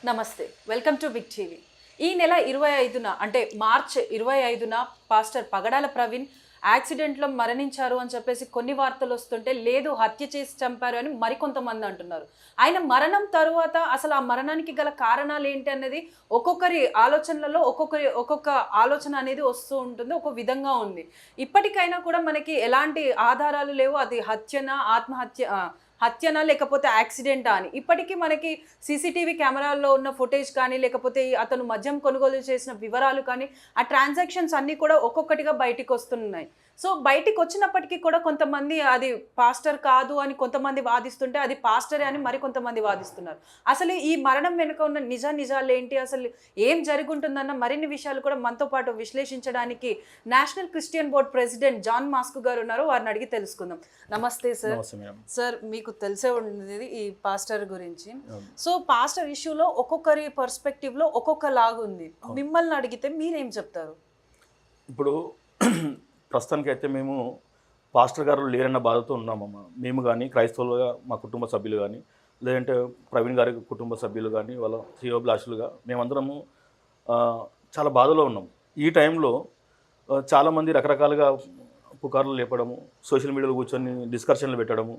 నమస్తే welcome to big TV. ఈ నెల 25న అంటే మార్చ్ 25న పాస్టర్ పగడాల ప్రవీణ్ యాక్సిడెంట్లో మరణించారు అని చెప్పేసి కొన్ని వార్తలు వస్తుంటే, లేదు హత్య చేసి చంపారు అని మరికొంతమంది అంటున్నారు. ఆయన మరణం తరువాత అసలు ఆ మరణానికి గల కారణాలు ఏంటి అనేది ఒక్కొక్కరి ఆలోచనలలో ఒక్కొక్క ఆలోచన అనేది వస్తూ ఉంటుంది, ఒక విధంగా ఉంది. ఇప్పటికైనా కూడా మనకి ఎలాంటి ఆధారాలు లేవు, అది హత్యనా లేకపోతే యాక్సిడెంటా అని. ఇప్పటికీ మనకి సీసీటీవీ కెమెరాల్లో ఉన్న ఫుటేజ్ కానీ, లేకపోతే అతను మద్యం కొనుగోలు చేసిన వివరాలు కానీ, ఆ ట్రాన్సాక్షన్స్ అన్నీ కూడా ఒక్కొక్కటిగా బయటికి వస్తున్నాయి. సో బయటికి వచ్చినప్పటికీ కూడా కొంతమంది అది పాస్టర్ కాదు అని కొంతమంది వాదిస్తుంటే, అది పాస్టరే అని మరికొంతమంది వాదిస్తున్నారు. అసలు ఈ మరణం వెనుక ఉన్న నిజాలు ఏంటి, అసలు ఏం జరుగుంటుందన్న మరిన్ని విషయాలు కూడా మనతో పాటు విశ్లేషించడానికి national Christian board president John మాస్క్ గారు ఉన్నారు. వారిని అడిగి తెలుసుకుందాం. నమస్తే సార్. సార్, మీకు తెలిసే ఉండేది ఈ పాస్టర్ గురించి. సో పాస్టర్ ఇష్యూలో ఒక్కొక్కరి పర్స్పెక్టివ్లో ఒక్కొక్క లాగుంది. మిమ్మల్ని అడిగితే మీరేం చెప్తారు? ఇప్పుడు ప్రస్తుతానికి అయితే మేము పాస్టర్ గారు లేరన్న బాధతో ఉన్నామమ్మ. మేము కానీ క్రైస్తవులుగా మా కుటుంబ సభ్యులు కానీ, లేదంటే ప్రవీణ్ గారి కుటుంబ సభ్యులు కానీ, వాళ్ళ శ్రేయోభిలాషులుగా మేమందరము చాలా బాధలో ఉన్నాం. ఈ టైంలో చాలామంది రకరకాలుగా పుకార్లు లేపడము, సోషల్ మీడియాలో కూర్చొని డిస్కషన్లు పెట్టడము,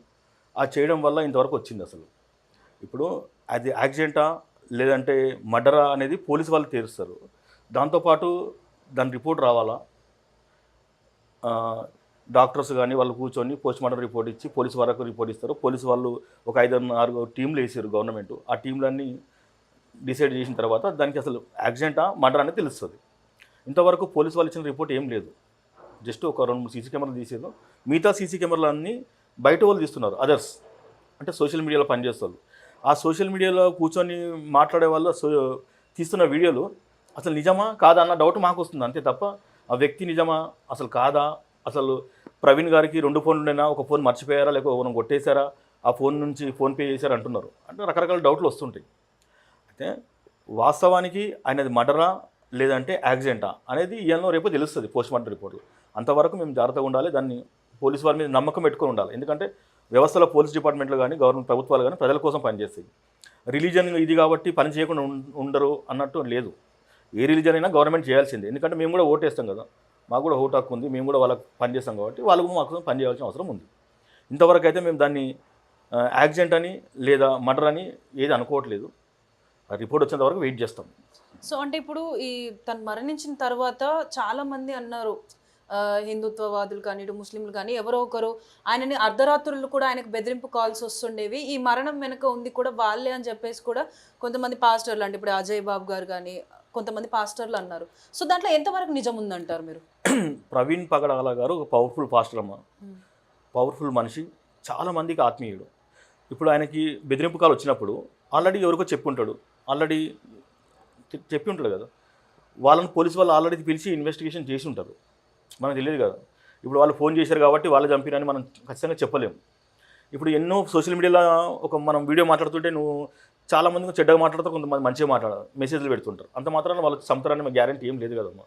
ఆ చేయడం వల్ల ఇంతవరకు వచ్చింది. అసలు ఇప్పుడు అది యాక్సిడెంటా లేదంటే మర్డరా అనేది పోలీసు వాళ్ళు తీరుస్తారు. దాంతోపాటు దాని రిపోర్ట్ రావాలా, డాక్టర్స్ కానీ వాళ్ళు కూర్చొని పోస్ట్ మార్టం రిపోర్ట్ ఇచ్చి పోలీసు వరకు రిపోర్ట్ ఇస్తారు. పోలీసు వాళ్ళు ఒక 5-6 టీంలు వేసారు గవర్నమెంట్. ఆ టీంలన్నీ డిసైడ్ చేసిన తర్వాత దానికి అసలు యాక్సిడెంటా మర్డర్ అనేది తెలుస్తుంది. ఇంతవరకు పోలీసు వాళ్ళు ఇచ్చిన రిపోర్ట్ ఏం లేదు. జస్ట్ ఒక 2-3 సీసీ కెమెరాలు తీసేది. మిగతా సీసీ కెమెరాలన్నీ బయట వాళ్ళు తీస్తున్నారు, అదర్స్ అంటే సోషల్ మీడియాలో పనిచేస్తారు. ఆ సోషల్ మీడియాలో కూర్చొని మాట్లాడే వాళ్ళు తీస్తున్న వీడియోలు అసలు నిజమా కాదా అన్న డౌట్ మాకు వస్తుంది, అంతే తప్ప ఆ వ్యక్తి నిజమా అసలు కాదా, అసలు ప్రవీణ్ గారికి 2 ఫోన్లు ఉండేనా, ఒక ఫోన్ మర్చిపోయారా, లేకపోతే మనం కొట్టేశారా, ఆ ఫోన్ నుంచి ఫోన్పే చేశారా అంటున్నారు. అంటే రకరకాల డౌట్లు వస్తుంటాయి. అయితే వాస్తవానికి ఆయనది మర్డరా లేదంటే యాక్సిడెంటా అనేది ఇవాళ రేపు తెలుస్తుంది పోస్ట్ మార్టం రిపోర్ట్లు. అంతవరకు మేము జాగ్రత్తగా ఉండాలి, దాన్ని పోలీసు వారి మీద నమ్మకం పెట్టుకొని ఉండాలి. ఎందుకంటే వ్యవస్థలో పోలీస్ డిపార్ట్మెంట్లు కానీ గవర్నమెంట్ ప్రభుత్వాలు కానీ ప్రజల కోసం పనిచేస్తాయి. రిలీజన్ ఇది కాబట్టి పని చేయకుండా ఉండరు అన్నట్టు లేదు. ఏ రిలీజన్ అయినా గవర్నమెంట్ చేయాల్సిందే. ఎందుకంటే మేము కూడా ఓటేస్తాం కదా, మాకు కూడా ఓటు హక్కు ఉంది, మేము కూడా వాళ్ళకి పనిచేస్తాం కాబట్టి వాళ్ళకు మాకు పని చేయాల్సిన అవసరం ఉంది. ఇంతవరకు అయితే మేము దాన్ని యాక్సిడెంట్ అని లేదా మర్డర్ అని ఏది అనుకోవట్లేదు. రిపోర్ట్ వచ్చేంత వరకు వెయిట్ చేస్తాం. సో అంటే ఇప్పుడు ఈ తను మరణించిన తర్వాత చాలామంది అన్నారు, హిందుత్వవాదులు కానీ ఇటు ముస్లింలు కానీ ఎవరో ఒకరు ఆయనని అర్ధరాత్రులు కూడా ఆయనకు బెదిరింపు కాల్స్ వస్తుండేవి, ఈ మరణం వెనుక ఉంది కూడా వాళ్ళే అని చెప్పేసి కూడా కొంతమంది పాస్టర్లు, అంటే ఇప్పుడు అజయ్ బాబు గారు కానీ కొంతమంది పాస్టర్లు అన్నారు. సో దాంట్లో ఎంతవరకు నిజం ఉందంటారు మీరు? ప్రవీణ్ పగడాల గారు ఒక పవర్ఫుల్ పాస్టర్ అమ్మ, పవర్ఫుల్ మనిషి, చాలామందికి ఆత్మీయుడు. ఇప్పుడు ఆయనకి బెదిరింపు కాల్ వచ్చినప్పుడు ఆల్రెడీ ఎవరికో చెప్పి ఉంటాడు కదా, వాళ్ళని పోలీసు వాళ్ళు ఆల్రెడీ పిలిచి ఇన్వెస్టిగేషన్ చేసి ఉంటారు, మనకు తెలియదు కదా. ఇప్పుడు వాళ్ళు ఫోన్ చేశారు కాబట్టి వాళ్ళు చంపినని మనం ఖచ్చితంగా చెప్పలేము. ఇప్పుడు ఎన్నో సోషల్ మీడియాలో మనం వీడియో మాట్లాడుతుంటే నువ్వు చాలామంది చెడ్డగా మాట్లాడుతారు, కొంతమంది మంచిగా మాట్లాడారు, మెసేజ్లు పెడుతుంటారు. అంత మాత్రాన వాళ్ళకి చంపుతారని గ్యారెంటీ ఏం లేదు కదమ్మా.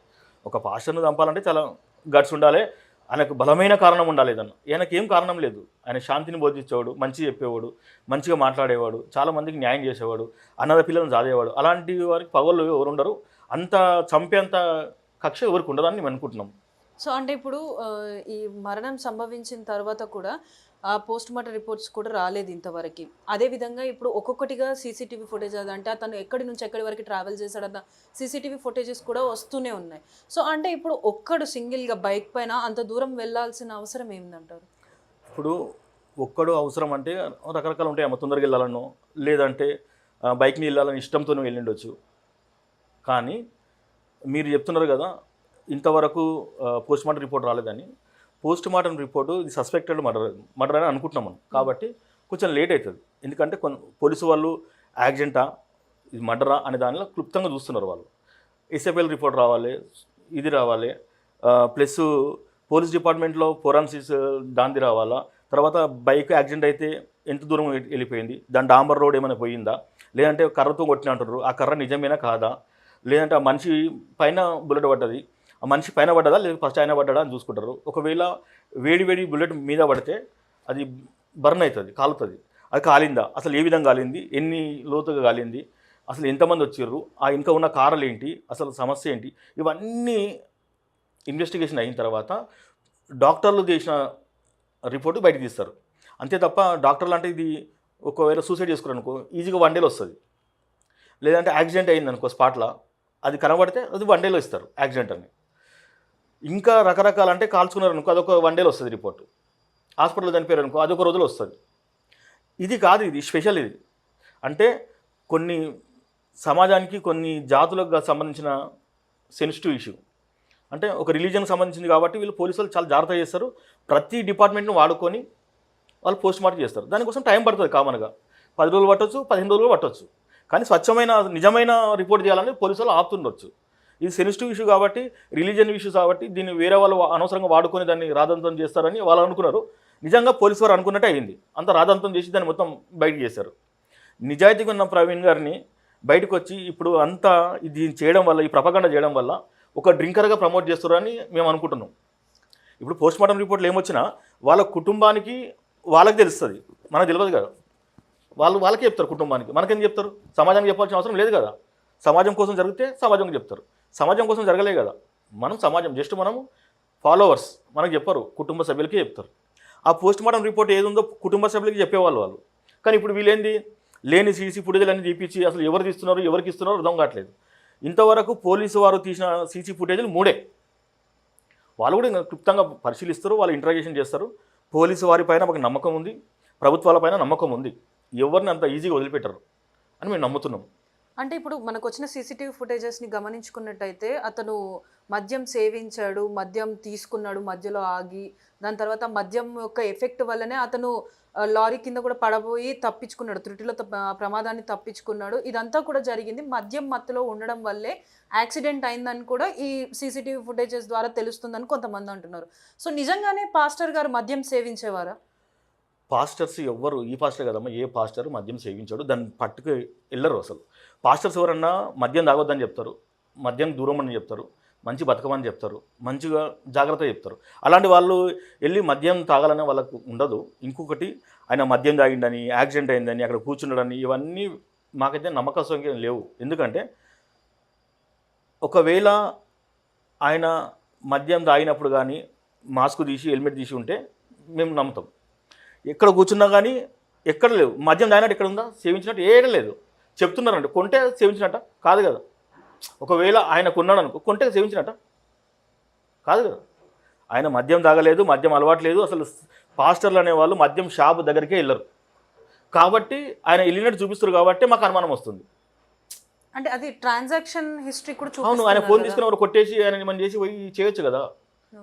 ఒక పాస్టర్ను చంపాలంటే చాలా గట్స్ ఉండాలి, ఆయనకు బలమైన కారణం ఉండాలి. ఏదన్నా ఆయనకి ఏం కారణం లేదు. ఆయన శాంతిని బోధించేవాడు, మంచిగా చెప్పేవాడు, మంచిగా మాట్లాడేవాడు, చాలామందికి న్యాయం చేసేవాడు, అన్నద పిల్లలను చదివేవాడు. అలాంటి వారికి పగలు ఎవరు ఉండరు, అంత చంపేంత కక్ష ఎవరికి ఉండదని మేము అనుకుంటున్నాం. సో అంటే ఇప్పుడు ఈ మరణం సంభవించిన తర్వాత కూడా ఆ పోస్ట్ మార్టం రిపోర్ట్స్ కూడా రాలేదు ఇంతవరకు. అదేవిధంగా ఇప్పుడు ఒక్కొక్కటిగా సీసీటీవీ ఫుటేజ్, అదంటే అతను ఎక్కడి నుంచి ఎక్కడి వరకు ట్రావెల్ చేశాడన్న సీసీటీవీ ఫుటేజెస్ కూడా వస్తూనే ఉన్నాయి. సో అంటే ఇప్పుడు ఒక్కడు సింగిల్గా బైక్ పైన అంత దూరం వెళ్ళాల్సిన అవసరం ఏమిందంటారు? ఇప్పుడు ఒక్కడు అవసరం అంటే రకరకాలు ఉంటాయి అమ్మ. తొందరగా వెళ్ళాలనో లేదంటే బైక్ని వెళ్ళాలని ఇష్టంతో వెళ్ళిండొచ్చు. కానీ మీరు చెప్తున్నారు కదా ఇంతవరకు పోస్ట్ మార్టం రిపోర్ట్ రాలేదని. పోస్ట్ మార్టం రిపోర్టు ఇది సస్పెక్టెడ్ మర్డర్ అని అనుకుంటున్నాం మనం, కాబట్టి కొంచెం లేట్ అవుతుంది. ఎందుకంటే పోలీసు వాళ్ళు యాక్సిడెంటా ఇది మర్డరా అనే దానిలో క్లుప్తంగా చూస్తున్నారు వాళ్ళు. ఎస్ఎఫ్ఎల్ రిపోర్ట్ రావాలి, ఇది రావాలి, ప్లస్ పోలీస్ డిపార్ట్మెంట్లో ఫోరెన్సిక్స్ దాంది రావాలా. తర్వాత బైక్ యాక్సిడెంట్ అయితే ఎంత దూరం వెళ్ళిపోయింది, దాని డాంబర్ రోడ్ ఏమైనా పోయిందా, లేదంటే కర్రతో కొట్టిన అంటారు, ఆ కర్ర నిజమేనా కాదా, లేదంటే ఆ మనిషి పైన బుల్లెట్ పడ్డది, ఆ మనిషి పైన పడ్డదా లేదా ఫస్ట్ ఆయన పడ్డా అని చూసుకుంటారు. ఒకవేళ వేడి బుల్లెట్ మీద పడితే అది బర్న్ అవుతుంది, కాలుతుంది, అది కాలిందా, అసలు ఏ విధంగా కాలింది, ఎన్ని లోతుగా కాలింది, అసలు ఎంతమంది వచ్చారు, ఆ ఇంకా ఉన్న కారణాలు ఏంటి, అసలు సమస్య ఏంటి, ఇవన్నీ ఇన్వెస్టిగేషన్ అయిన తర్వాత డాక్టర్లు చేసిన రిపోర్టు బయటకు తీస్తారు. అంతే తప్ప డాక్టర్లు అంటే ఇది ఒకవేళ సూసైడ్ చేసుకున్నారు అనుకో ఈజీగా 1 డేలో వస్తుంది. లేదంటే యాక్సిడెంట్ అయింది అనుకో స్పాట్లో అది కనబడితే అది 1 డేలో ఇస్తారు యాక్సిడెంట్ అని. ఇంకా రకరకాల అంటే కాల్చుకున్నారు అనుకో అదొక 1 డేలో వస్తుంది రిపోర్టు. హాస్పిటల్లో చనిపోయారు అనుకో అదొక రోజులో వస్తుంది. ఇది కాదు, ఇది స్పెషల్. ఇది అంటే కొన్ని సమాజానికి కొన్ని జాతులకు సంబంధించిన సెన్సిటివ్ ఇష్యూ, అంటే ఒక రిలీజన్కి సంబంధించింది కాబట్టి వీళ్ళు పోలీసులు చాలా జాగ్రత్తగా చేస్తారు. ప్రతి డిపార్ట్మెంట్ను వాడుకొని వాళ్ళు పోస్ట్ మార్టం చేస్తారు. దానికోసం టైం పడుతుంది. కామన్గా 10 రోజులు పట్టవచ్చు, 15 రోజులు పట్టవచ్చు. కానీ స్వచ్ఛమైన నిజమైన రిపోర్ట్ చేయాలని పోలీసులు ఆపుతుండొచ్చు. ఇది సెన్సిటివ్ ఇష్యూ కాబట్టి, రిలీజన్ ఇష్యూస్ కాబట్టి దీన్ని వేరే వాళ్ళు అనవసరంగా వాడుకొని దాన్ని రాదంతం చేస్తారని వాళ్ళు అనుకున్నారు. నిజంగా పోలీసు వారు అనుకున్నట్టే అయింది. అంత రాదంతం చేసి దాన్ని మొత్తం బయటకు చేశారు. నిజాయితీగా ఉన్న ప్రవీణ్ గారిని బయటకు వచ్చి ఇప్పుడు అంతా దీన్ని చేయడం వల్ల, ఈ ప్రపగండ చేయడం వల్ల ఒక డ్రింకర్గా ప్రమోట్ చేస్తారని మేము అనుకుంటున్నాం. ఇప్పుడు పోస్ట్ మార్టం రిపోర్ట్లు ఏమొచ్చినా వాళ్ళ కుటుంబానికి వాళ్ళకి తెలుస్తుంది, మనకు తెలియదు కదా. వాళ్ళకే చెప్తారు కుటుంబానికి, మనకేం చెప్తారు? సమాజానికి చెప్పాల్సిన అవసరం లేదు కదా. సమాజం కోసం జరిగితే సమాజంకి చెప్తారు, సమాజం కోసం జరగలే కదా. మనం సమాజం జస్ట్ మనము ఫాలోవర్స్, మనకు చెప్పరు, కుటుంబ సభ్యులకే చెప్తారు. ఆ పోస్ట్ మార్టం రిపోర్ట్ ఏది ఉందో కుటుంబ సభ్యులకి చెప్పేవాళ్ళు వాళ్ళు. కానీ ఇప్పుడు వీళ్ళేంది లేని సీసీ ఫుటేజ్లు అన్ని తీపించి అసలు ఎవరు తీస్తున్నారు ఎవరికి ఇస్తున్నారో అర్థం కావట్లేదు. ఇంతవరకు పోలీసు వారు తీసిన సీసీ ఫుటేజ్లు 3. వాళ్ళు కూడా క్లుప్తంగా పరిశీలిస్తారు, వాళ్ళు ఇంటరాగేషన్ చేస్తారు. పోలీసు వారి పైన మాకు నమ్మకం ఉంది, ప్రభుత్వాల పైన నమ్మకం ఉంది. ఎవరిని అంత ఈజీగా వదిలిపెట్టరు అని మేము నమ్ముతున్నాం. అంటే ఇప్పుడు మనకు వచ్చిన సీసీటీవీ ఫుటేజెస్ని గమనించుకున్నట్టయితే అతను మద్యం సేవించాడు, మద్యం తీసుకున్నాడు మధ్యలో ఆగి, దాని తర్వాత మద్యం యొక్క ఎఫెక్ట్ వల్లనే అతను లారీ కింద కూడా పడబోయి తప్పించుకున్నాడు, త్రుటిలో ప్రమాదాన్ని తప్పించుకున్నాడు. ఇదంతా కూడా జరిగింది మద్యం మత్తులో ఉండడం వల్లే యాక్సిడెంట్ అయిందని కూడా ఈ సీసీటీవీ ఫుటేజెస్ ద్వారా తెలుస్తుందని కొంతమంది అంటున్నారు. సో నిజంగానే పాస్టర్ గారు మద్యం సేవించేవారా? పాస్టర్స్ ఎవ్వరు, ఈ పాస్టర్ కదమ్మా, ఏ పాస్టర్ మద్యం సేవించాడు దాన్ని పట్టుకు వెళ్ళరు. అసలు పాస్టర్స్ ఎవరన్నా మద్యం తాగొద్దని చెప్తారు, మద్యం దూరం అని చెప్తారు, మంచి బతకమని చెప్తారు, మంచిగా జాగ్రత్త చెప్తారు. అలాంటి వాళ్ళు వెళ్ళి మద్యం తాగాలనే వాళ్ళకు ఉండదు. ఇంకొకటి ఆయన మద్యం తాగిండని, యాక్సిడెంట్ అయిందని, అక్కడ కూర్చున్నాడని, ఇవన్నీ మాకైతే నమ్మకం లేవు. ఎందుకంటే ఒకవేళ ఆయన మద్యం తాగినప్పుడు కానీ మాస్క్ తీసి హెల్మెట్ తీసి ఉంటే మేము నమ్ముతాం. ఎక్కడ కూర్చున్నా కానీ ఎక్కడ లేవు, మద్యం తాగినట్టు ఎక్కడ ఉందా, సేవించినట్టు ఏడా లేదు. చెప్తున్నారంటే కొంటే సేవించినట్ట కాదు కదా. ఒకవేళ ఆయన కొన్నాడు అనుకో, కొంటే సేవించినట్ట కాదు కదా. ఆయన మద్యం తాగలేదు, మద్యం అలవాట్లేదు. అసలు పాస్టర్లు అనేవాళ్ళు మద్యం షాప్ దగ్గరికే వెళ్ళరు. కాబట్టి ఆయన వెళ్ళినట్టు చూపిస్తారు కాబట్టి మాకు అనుమానం వస్తుంది. అంటే అది ట్రాన్సాక్షన్ హిస్టరీ కూడా అవును, ఆయన ఫోన్ తీసుకుని ఎవరు కొట్టేసి ఆయన మనం చేసి పోయి చేయొచ్చు కదా.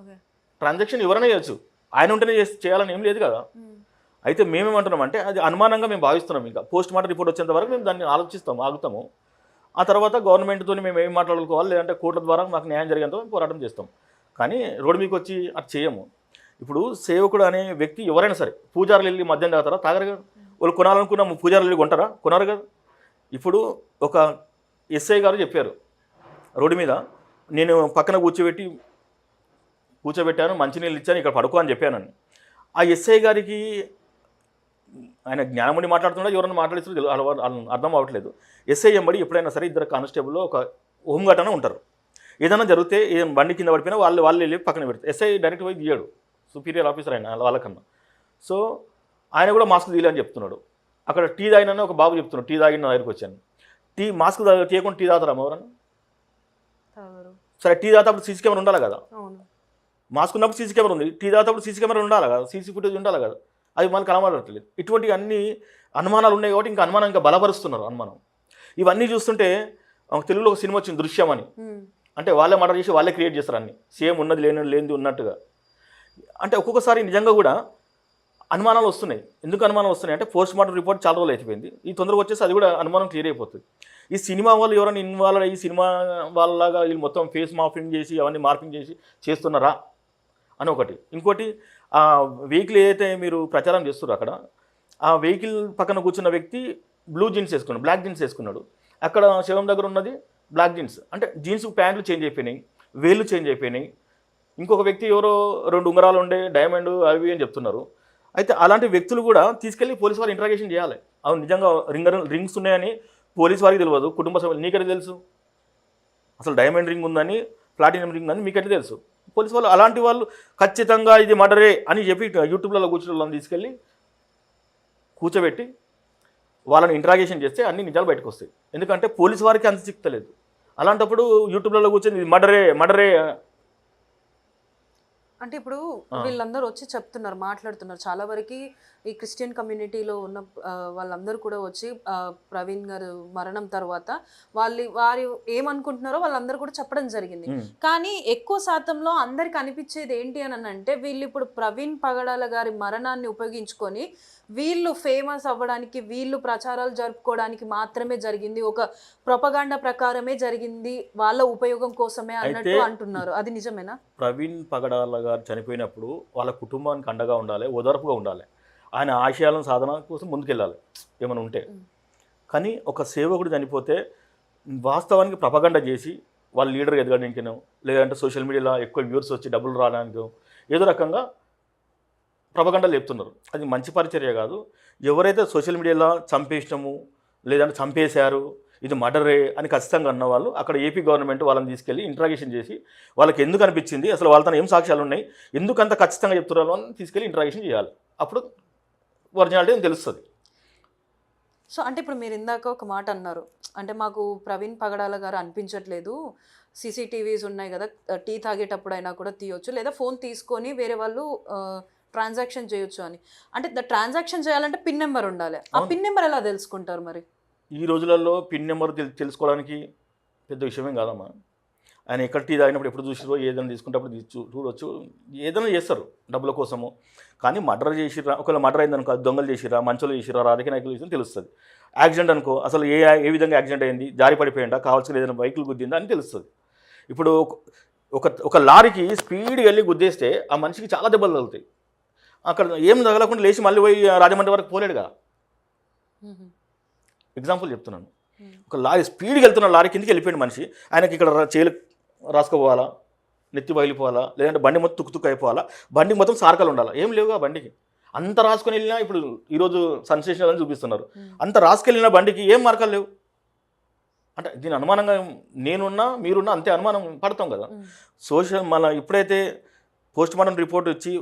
ట్రాన్సాక్షన్ ఎవరైనా చేయొచ్చు, ఆయన ఉంటేనే చేయాలని ఏం లేదు కదా. అయితే మేమేమంటున్నాం అంటే అది అనుమానంగా మేము భావిస్తున్నాం. ఇంకా పోస్ట్ మార్టం రిపోర్ట్ వచ్చేంత వరకు మేము దాన్ని ఆగుతాము. ఆ తర్వాత గవర్నమెంట్తో మేము ఏం మాట్లాడుకోవాలి, లేదంటే కోర్టుల ద్వారా మాకు న్యాయం జరిగేంత మేము పోరాటం చేస్తాం. కానీ రోడ్డు మీకు వచ్చి అది చేయము. ఇప్పుడు సేవకుడు అనే వ్యక్తి ఎవరైనా సరే, పూజారులు వెళ్ళి మద్యం తాగుతారా? తాగరు కదా. వాళ్ళు కొనాలనుకున్న పూజారులు వెళ్ళి కొంటారా? కొనరు కదా. ఇప్పుడు ఒక ఎస్ఐ గారు చెప్పారు రోడ్డు మీద, నేను పక్కన కూర్చోబెట్టాను, మంచినీళ్ళు ఇచ్చాను, ఇక్కడ పడుకో అని చెప్పానని. ఆ ఎస్ఐ గారికి ఆయన జ్ఞానముని మాట్లాడుతున్నా ఎవరైనా మాట్లాడిస్తారు అర్థం అవ్వట్లేదు. ఎస్ఐ ఎంబడి ఎప్పుడైనా సరే ఇద్దరు కానిస్టేబుల్ ఒక హోంగార్డ్ ఉంటారు. ఏదైనా జరిగితే ఏం బండి కింద పడిపోయినా వాళ్ళు వెళ్ళి పక్కన పెడతారు. ఎస్ఐ డైరెక్ట్ పోయి తీయడు, సుపీరియర్ ఆఫీసర్ ఆయన వాళ్ళకన్నా. సో ఆయన కూడా మాస్క్ తీయాలని చెప్తున్నాడు. అక్కడ టీ తాగినా ఒక బాబు చెప్తున్నాడు, టీ తాగిన దగ్గరికి వచ్చాను. మాస్క్ తీయకుండా టీ తాగుతారా ఎవరన్నా? సరే, టీ తాగేటప్పుడు సీసీ కెమెరా ఉండాలి కదా. మాస్క్ ఉన్నప్పుడు సీసీ కెమెరా ఉంది, టీ తాగేటప్పుడు సీసీ కెమెరా ఉండాలి కదా, సీసీ ఫుటేజ్ ఉండాలి కదా. అది మనకు కనబడట్లేదు. ఇటువంటి అన్ని అనుమానాలు ఉన్నాయి కాబట్టి ఇంకా అనుమానం ఇంకా బలపరుస్తున్నారు అనుమానం. ఇవన్నీ చూస్తుంటే తెలుగులో ఒక సినిమా వచ్చింది దృశ్యం అని. అంటే వాళ్ళే మర్డర్ చేసి వాళ్ళే క్రియేట్ చేస్తారు అన్ని, సేమ్ ఉన్నది లేనిది ఉన్నట్టుగా. అంటే ఒక్కొక్కసారి నిజంగా కూడా అనుమానాలు వస్తున్నాయి. ఎందుకు అనుమానం వస్తున్నాయి అంటే పోస్ట్ మార్టం రిపోర్ట్ చాలా రోజులు అయిపోయింది, ఈ తొందరగా వచ్చేసి అది కూడా అనుమానం క్లియర్ అయిపోతుంది. ఈ సినిమా వాళ్ళు ఎవరైనా ఇన్వాల్వ్ అయ్యి సినిమా వాళ్ళలాగా వీళ్ళు మొత్తం ఫేస్ మార్పింగ్ చేసి అవన్నీ మార్పింగ్ చేసి చేస్తున్నారా అని ఒకటి. ఇంకోటి ఆ వెహికల్ ఏదైతే మీరు ప్రచారం చేస్తారో అక్కడ ఆ వెహికల్ పక్కన కూర్చున్న వ్యక్తి బ్లూ జీన్స్ వేసుకున్నాడు, బ్లాక్ జీన్స్ వేసుకున్నాడు. అక్కడ శవం దగ్గర ఉన్నది బ్లాక్ జీన్స్. అంటే జీన్స్ ప్యాంట్లు చేంజ్ అయిపోయినాయి, వేళ్ళు చేంజ్ అయిపోయినాయి. ఇంకొక వ్యక్తి ఎవరో 2 ఉంగరాలు ఉండే డైమండ్ అవి అని చెప్తున్నారు. అయితే అలాంటి వ్యక్తులు కూడా తీసుకెళ్ళి పోలీసు వారు ఇంటరాగేషన్ చేయాలి. అవి నిజంగా రింగ్స్ ఉన్నాయని పోలీస్ వారికి తెలియదు, కుటుంబ సభ్యులు నీకెట్లా తెలుసు? అసలు డైమండ్ రింగ్ ఉందని, ప్లాటినం రింగ్ అని మీకెట్లా తెలుసు? పోలీస్ వాళ్ళు అలాంటి వాళ్ళు ఖచ్చితంగా ఇది మర్డరే అని చెప్పి యూట్యూబ్లలో కూర్చున్న వాళ్ళని తీసుకెళ్ళి కూర్చోబెట్టి వాళ్ళని ఇంట్రాగేషన్ చేస్తే అన్ని నిజాలు బయటకు వస్తాయి. ఎందుకంటే పోలీస్ వారికి అంత చిక్తలేదు. అలాంటప్పుడు యూట్యూబ్లలో కూర్చొని ఇది మర్డరే మర్డరే. అంటే ఇప్పుడు వీళ్ళందరూ వచ్చి చెప్తున్నారు, మాట్లాడుతున్నారు. చాలా వరకు ఈ క్రిస్టియన్ కమ్యూనిటీలో ఉన్న వాళ్ళందరూ కూడా వచ్చి ప్రవీణ్ గారు మరణం తర్వాత వారు ఏమనుకుంటున్నారో వాళ్ళందరూ కూడా చెప్పడం జరిగింది. కానీ ఎక్కువ శాతంలో అందరికి అనిపించేది ఏంటి అని అంటే, వీళ్ళు ఇప్పుడు ప్రవీణ్ పగడాల గారి మరణాన్ని ఉపయోగించుకొని వీళ్ళు ఫేమస్ అవ్వడానికి, వీళ్ళు ప్రచారాలు జరుపుకోవడానికి మాత్రమే జరిగింది, ఒక ప్రొపగాండా ప్రకారమే జరిగింది, వాళ్ళ ఉపయోగం కోసమే అన్నట్టు అంటున్నారు. అది నిజమేనా? ప్రవీణ్ పగడాల గారు చనిపోయినప్పుడు వాళ్ళ కుటుంబానికి అండగా ఉండాలి, ఓదార్పుగా ఉండాలి, ఆయన ఆశయాలను సాధన కోసం ముందుకెళ్ళాలి ఏమైనా ఉంటే. కానీ ఒక సేవకుడు చనిపోతే వాస్తవానికి ప్రపగండ చేసి వాళ్ళ లీడర్ ఎదగడానికినో, లేదంటే సోషల్ మీడియాలో ఎక్కువ వ్యూవర్స్ వచ్చి డబ్బులు రావడానికో ఏదో రకంగా ప్రపగండలు చెప్తున్నారు. అది మంచి పరిచర్య కాదు. ఎవరైతే సోషల్ మీడియాలో చంపేసినాము, లేదంటే చంపేశారు, ఇది మర్డరే అని ఖచ్చితంగా అన్నవాళ్ళు అక్కడ ఏపీ గవర్నమెంట్ వాళ్ళని తీసుకెళ్ళి ఇంట్రాగేషన్ చేసి వాళ్ళకి ఎందుకు అనిపించింది, అసలు వాళ్ళతో ఏం సాక్ష్యాలు ఉన్నాయి, ఎందుకంత ఖచ్చితంగా చెప్తున్నారు అని తీసుకెళ్ళి ఇంట్రాగేషన్ చేయాలి. అప్పుడు ఒరిజినాలిటీ తెలుస్తుంది. సో అంటే ఇప్పుడు మీరు ఇందాక ఒక మాట అన్నారు, అంటే మాకు ప్రవీణ్ పగడాల గారు అనిపించట్లేదు, సీసీటీవీస్ ఉన్నాయి కదా, టీ తాగేటప్పుడు అయినా కూడా తీయొచ్చు, లేదా ఫోన్ తీసుకొని వేరే వాళ్ళు ట్రాన్సాక్షన్ చేయొచ్చు అని. అంటే ట్రాన్సాక్షన్ చేయాలంటే పిన్ నెంబర్ ఉండాలి. ఆ పిన్ నెంబర్ ఎలా తెలుసుకుంటారు మరి? ఈ రోజులలో పిన్ నెంబర్ తెలుసుకోవడానికి పెద్ద విషయమేం కాదమ్మా. ఆయన ఎక్కడ టీ తాగినప్పుడు ఎప్పుడు చూసిరో, ఏదైనా తీసుకుంటప్పుడు చూడవచ్చు, ఏదైనా చేస్తారు డబ్బుల కోసము. కానీ మర్డర్ చేసిరా, ఒకవేళ మర్డర్ అయిందనుకో, దొంగలు చేసిరా, మంచోళ్ళు చేసిరా, రాజకీయ నాయకులు చేసినా తెలుస్తుంది. యాక్సిడెంట్ అనుకో, అసలు ఏ విధంగా యాక్సిడెంట్ అయింది, జారి పడిపోయిందా, కావాల్సిన ఏదైనా బైకులు గుద్దిందా అని తెలుస్తుంది. ఇప్పుడు ఒక లారీకి స్పీడ్గా వెళ్ళి గుద్దేస్తే ఆ మనిషికి చాలా దెబ్బలు తగులుతాయి. అక్కడ ఏం తగలకుండా లేచి మళ్ళీ పోయి రాజమండ్రి వరకు పోలేడుగా. ఎగ్జాంపుల్ చెప్తున్నాను. ఒక లారీ స్పీడ్గా వెళ్తున్న లారీ కిందకి వెళ్ళిపోయిన మనిషి, ఆయనకి ఇక్కడ చేయలు రాసుకోపోవాలా, నెత్తి బయలిపోవాలా, లేదంటే బండి మొత్తం తుక్కు అయిపోవాలా, బండి మొత్తం సార్కలు ఉండాలా, ఏం లేవుగా బండికి. అంత రాసుకొని వెళ్ళినా, ఇప్పుడు ఈరోజు సన్సేషన్ అని చూపిస్తున్నారు, అంత రాసుకెళ్ళిన బండికి ఏం మార్కాలు లేవు. అంటే దీని అనుమానంగా నేనున్నా మీరున్నా అంతే అనుమానం పడతాం కదా. మన ఎప్పుడైతే పోస్ట్ మార్టం రిపోర్ట్ వచ్చి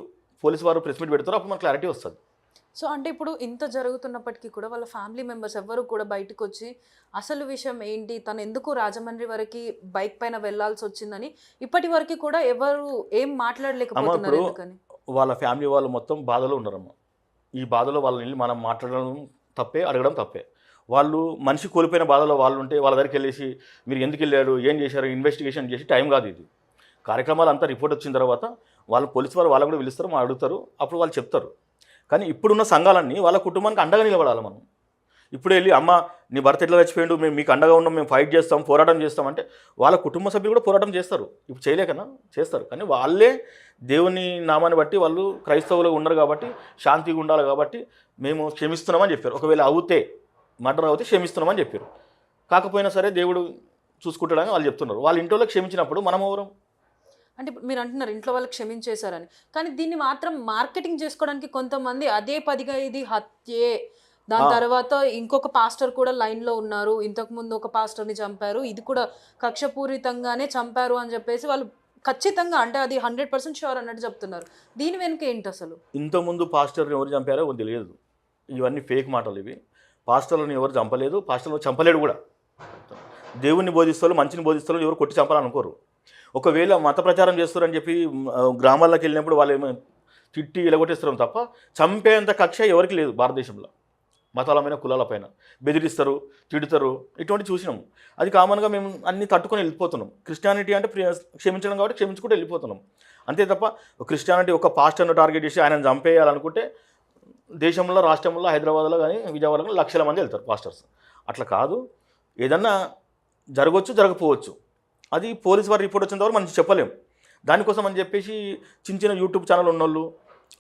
పోలీసు వారు ప్రెస్ మీట్ పెడతారో అప్పుడు మనకు క్లారిటీ వస్తుంది. సో అంటే ఇప్పుడు ఇంత జరుగుతున్నప్పటికీ కూడా వాళ్ళ ఫ్యామిలీ మెంబర్స్ ఎవ్వరు కూడా బయటకు వచ్చి అసలు విషయం ఏంటి, తను ఎందుకు రాజమండ్రి వరకు బైక్ పైన వెళ్లాల్సి వచ్చిందని ఇప్పటి వరకు కూడా ఎవరు ఏం మాట్లాడలేకపోతున్నారు. ఎందుకని? వాళ్ళ ఫ్యామిలీ వాళ్ళు మొత్తం బాధలో ఉన్నారమ్మ. ఈ బాధలో వాళ్ళని మనం మాట్లాడడం తప్పే, అడగడం తప్పే. వాళ్ళు మనిషి కోల్పోయిన బాధలో వాళ్ళు ఉంటే వాళ్ళ దగ్గరికి వెళ్ళేసి మీరు ఎందుకు వెళ్ళారు, ఏం చేశారు, ఇన్వెస్టిగేషన్ చేసి టైం కాదు ఇది. కార్యక్రమాలు అంతా రిపోర్ట్ వచ్చిన తర్వాత వాళ్ళు పోలీసు వారు వాళ్ళకు కూడా పిలుస్తారు, మనం అడుగుతారు, అప్పుడు వాళ్ళు చెప్తారు. కానీ ఇప్పుడున్న సంఘాలన్నీ వాళ్ళ కుటుంబానికి అండగా నిలబడాలి. మనం ఇప్పుడు వెళ్ళి అమ్మ నీ భర్త ఎట్లా చచ్చిపోయిండు, మేము మీకు అండగా ఉన్నాం, మేము ఫైట్ చేస్తాం, పోరాటం చేస్తాం అంటే వాళ్ళ కుటుంబ సభ్యులు కూడా పోరాటం చేస్తారు. ఇప్పుడు చేయలేకనా, చేస్తారు. కానీ వాళ్ళే దేవుని నామాన్ని బట్టి వాళ్ళు క్రైస్తవులు ఉన్నారు కాబట్టి శాంతిగా ఉండాలి కాబట్టి మేము క్షమిస్తున్నామని చెప్పారు. ఒకవేళ అవుతే మర్డర్ అవుతే క్షమిస్తున్నామని చెప్పారు. కాకపోయినా సరే దేవుడు చూసుకుంటాడని వాళ్ళు చెప్తున్నారు. వాళ్ళ ఇంట్లో క్షమించినప్పుడు మనం ఎవరం? అంటే మీరు అంటున్నారు ఇంట్లో వాళ్ళు క్షమించేశారని, కానీ దీన్ని మాత్రం మార్కెటింగ్ చేసుకోవడానికి కొంతమంది అదే పదిగా ఇది హత్యే, దాని తర్వాత ఇంకొక పాస్టర్ కూడా లైన్లో ఉన్నారు, ఇంతకుముందు ఒక పాస్టర్ని చంపారు, ఇది కూడా కక్షపూరితంగానే చంపారు అని చెప్పేసి వాళ్ళు ఖచ్చితంగా, అంటే అది 100% షూర్ అన్నట్టు చెప్తున్నారు. దీని వెనుక ఏంటి అసలు? ఇంతకుముందు పాస్టర్ని ఎవరు చంపారో తెలియదు. ఇవన్నీ ఫేక్ మాటలు ఇవి. పాస్టర్లను ఎవరు చంపలేదు, పాస్టర్లను చంపలేడు కూడా. దేవుణ్ణి బోధిస్తారు, మంచిని బోధిస్తారు, ఎవరు కొట్టి చంపాలనుకోరు. ఒకవేళ మత ప్రచారం చేస్తారని చెప్పి గ్రామాల్లోకి వెళ్ళినప్పుడు వాళ్ళు ఏమో తిట్టి ఎలగొట్టేస్తారు తప్ప చంపేంత కక్ష ఎవరికి లేదు భారతదేశంలో. మతాలమైన కులాలపైన బెదిరిస్తారు, తిడతారు, ఇటువంటి చూసినాము. అది కామన్గా మేము అన్నీ తట్టుకొని వెళ్ళిపోతున్నాం. క్రిస్టియానిటీ అంటే క్షమించడం కాబట్టి క్షమించుకుంటూ వెళ్ళిపోతున్నాం అంతే తప్ప క్రిస్టియానిటీ ఒక పాస్టర్ను టార్గెట్ చేసి ఆయనను చంపేయాలనుకుంటే దేశంలో, రాష్ట్రంలో, హైదరాబాద్లో కానీ విజయవాడలో లక్షల మంది వెళ్తారు పాస్టర్స్. అట్లా కాదు, ఏదన్నా జరగవచ్చు, జరగకపోవచ్చు. అది పోలీస్ వారి రిపోర్ట్ వచ్చిన తర్వాత మనం చెప్పలేం. దానికోసం అని చెప్పేసి చిన్న చిన్న యూట్యూబ్ ఛానల్ ఉన్నోళ్ళు,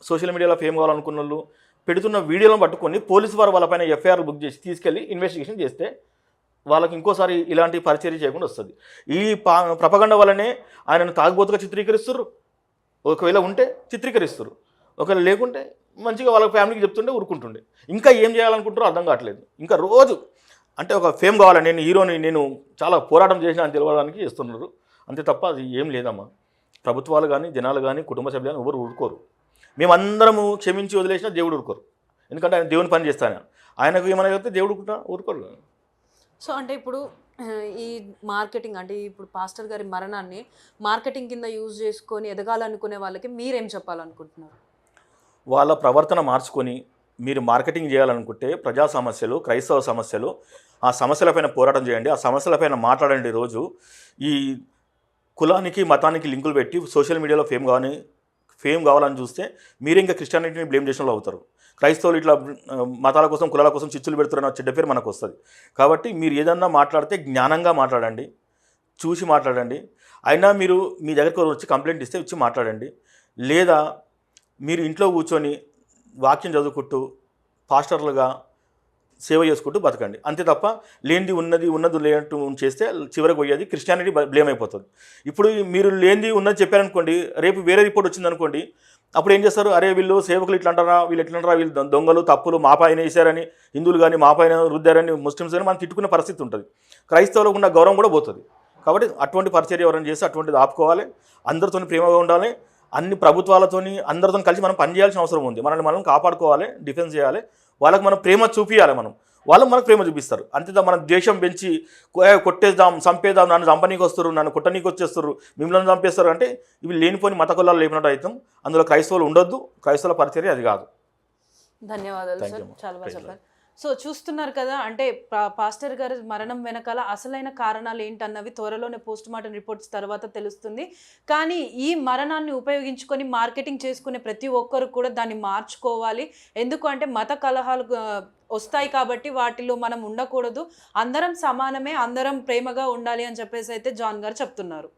సోషల్ మీడియాలో ఫేమ్ కావాలనుకున్న వాళ్ళు పెడుతున్న వీడియోలను పట్టుకొని పోలీసు వారు వాళ్ళపైన ఎఫ్ఐఆర్ బుక్ చేసి తీసుకెళ్ళి ఇన్వెస్టిగేషన్ చేస్తే వాళ్ళకి ఇంకోసారి ఇలాంటి పరిచర్య చేయకుండా వస్తుంది. ఈ ప్రపగండ వల్లనే ఆయనను తాగుబోతుగా చిత్రీకరిస్తారు. ఒకవేళ ఉంటే చిత్రీకరిస్తారు, ఒకవేళ లేకుంటే మంచిగా వాళ్ళ ఫ్యామిలీకి చెప్తుంటే ఊరుకుంటుండే. ఇంకా ఏం చేయాలనుకుంటారో అర్థం కావట్లేదు. ఇంకా రోజు అంటే ఒక ఫేమ్ కావాలని నేను హీరోని నేను చాలా పోరాటం చేసిన అని తెలవడానికి చేస్తున్నారు. అంతే తప్ప అది ఏం లేదమ్మా. ప్రభుత్వాలు కానీ జనాలు కానీ కుటుంబ సభ్యులు కానీ ఎవరు ఊరుకోరు. మేమందరము క్షమించి వదిలేసినా దేవుడు ఊరుకోరు. ఎందుకంటే ఆయన దేవుని పని చేస్తాను. ఆయనకు ఏమైనా చెప్తే దేవుడు ఊరుకోరు. సో అంటే ఇప్పుడు ఈ మార్కెటింగ్ అంటే ఇప్పుడు పాస్టర్ గారి మరణాన్ని మార్కెటింగ్ కింద యూజ్ చేసుకొని ఎదగాలనుకునే వాళ్ళకి మీరేం చెప్పాలనుకుంటున్నారు? వాళ్ళ ప్రవర్తన మార్చుకొని మీరు మార్కెటింగ్ చేయాలనుకుంటే ప్రజా సమస్యలు, క్రైస్తవ సమస్యలు, ఆ సమస్యలపైన పోరాటం చేయండి. ఆ సమస్యలపైన మాట్లాడండి. రోజు ఈ కులానికి మతానికి లింకులు పెట్టి సోషల్ మీడియాలో ఫేమ్ కావాలని చూస్తే మీరు ఇంకా క్రిస్టియానిటీని బ్లేమ్ చేసిన వాళ్ళు అవుతారు. క్రైస్తవులు ఇట్లా మతాల కోసం కులాల కోసం చిచ్చులు పెడుతున్న చెడ్డ పేరు మనకు వస్తుంది. కాబట్టి మీరు ఏదన్నా మాట్లాడితే జ్ఞానంగా మాట్లాడండి, చూసి మాట్లాడండి. అయినా మీరు మీ దగ్గరకు వచ్చి కంప్లైంట్ ఇస్తే వచ్చి మాట్లాడండి. లేదా మీరు ఇంట్లో కూర్చొని వాక్యం చదువుకుంటూ పాస్టర్లుగా సేవ చేసుకుంటూ బతకండి. అంతే తప్ప లేనిది ఉన్నది లేనట్టు చేస్తే చివరికి పోయేది క్రిస్టియానిటీ బ్లేమ్ అయిపోతుంది. ఇప్పుడు మీరు లేనిది ఉన్నది చెప్పారనుకోండి, రేపు వేరే రిపోర్ట్ వచ్చిందనుకోండి, అప్పుడు ఏం చేస్తారు? అరే వీళ్ళు సేవకులు ఇట్లా అంటారా, వీళ్ళు దొంగలు తప్పులు మా పైన వేసారని, హిందువులు కానీ మా పైన రుద్దారని, ముస్లిమ్స్ అని మనం తిట్టుకునే పరిస్థితి ఉంటుంది. క్రైస్తవులకు ఉన్న గౌరవం కూడా పోతుంది. కాబట్టి అటువంటి పరిచర్య ఎవరైనా చేస్తే అటువంటిది ఆపుకోవాలి. అందరితో ప్రేమగా ఉండాలి. అన్ని ప్రభుత్వాలతోని అందరితో కలిసి మనం పనిచేయాల్సిన అవసరం ఉంది. మనల్ని మనం కాపాడుకోవాలి, డిఫెన్స్ చేయాలి. వాళ్ళకి మనం ప్రేమ చూపించాలి. వాళ్ళు మనకు ప్రేమ చూపిస్తారు. అంతేదా మనం దేశం పెంచి కొట్టేద్దాం, చంపేద్దాం, నన్ను చంపనీకి వస్తారు, నన్ను కొట్టనీకి వచ్చేస్తారు, మిమ్మల్ని చంపేస్తారు అంటే ఇవి లేనిపోని మత కులాలు లేపినట్టు అవుతాం. అందులో క్రైస్తవులు ఉండొద్దు. క్రైస్తవుల పరిచర్య అది కాదు. ధన్యవాదాలు సార్, చాలా బాగా చెప్పారు. సో చూస్తున్నారు కదా, అంటే పాస్టర్ గారి మరణం వెనకాల అసలైన కారణాలు ఏంటన్నవి త్వరలోనే పోస్ట్ మార్టం రిపోర్ట్స్ తర్వాత తెలుస్తుంది. కానీ ఈ మరణాన్ని ఉపయోగించుకొని మార్కెటింగ్ చేసుకునే ప్రతి ఒక్కరు కూడా దాన్ని మార్చుకోవాలి. ఎందుకు అంటే మత కలహాలు వస్తాయి కాబట్టి వాటిలో మనం ఉండకూడదు. అందరం సమానమే, అందరం ప్రేమగా ఉండాలి అని చెప్పేసి అయితే జాన్ గారు చెప్తున్నారు.